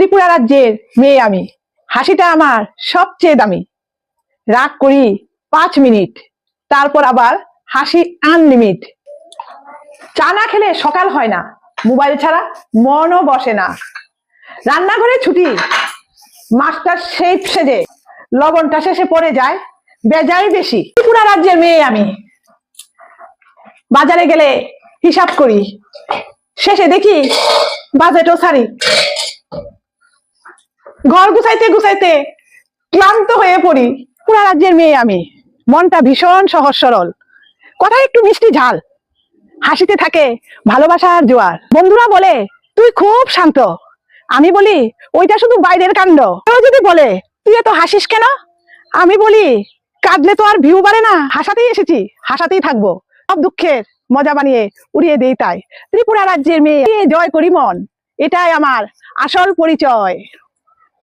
ত্রিপুরা রাজ্যের মেয়ে আমি, হাসিটা আমার সবচেয়ে দামি। রাগ করি 5 মিনিট, তারপর আবার হাসি আনলিমিট। চা না খেলে সকাল হয় না, মোবাইল ছাড়া মনও বসে না। রান্নাঘরে ছুটি, মাস্টার শেফ সেজে লবণটা শেষে পড়ে যায় বেজায় বেশি। ত্রিপুরা রাজ্যের মেয়ে আমি, বাজারে গেলে হিসাব করি, শেষে দেখি বাজেটও ছাড়ি। ঘর গুছাইতে গুছাইতে ক্লান্ত হয়ে পড়ি। ত্রিপুরা রাজ্যের মেয়ে আমি, মনটা ভীষণ সহজ সরল, কথা একটু মিষ্টি ঝাল, হাসিতে থাকে ভালোবাসার জোয়ার। বন্ধুরা বলে তুই খুব শান্ত, আমি বলি ওইটা শুধু বাইরের কাণ্ড। কেউ যদি বলে তুই এত হাসিস কেন, আমি বলি কাঁদলে তো আর ভিউ বাড়ে না, হাসাতেই এসেছি, হাসাতেই থাকবো। সব দুঃখের মজা বানিয়ে উড়িয়ে দেই তাই। ত্রিপুরা রাজ্যের মেয়ে, জয় করি মন, এটাই আমার আসল পরিচয়।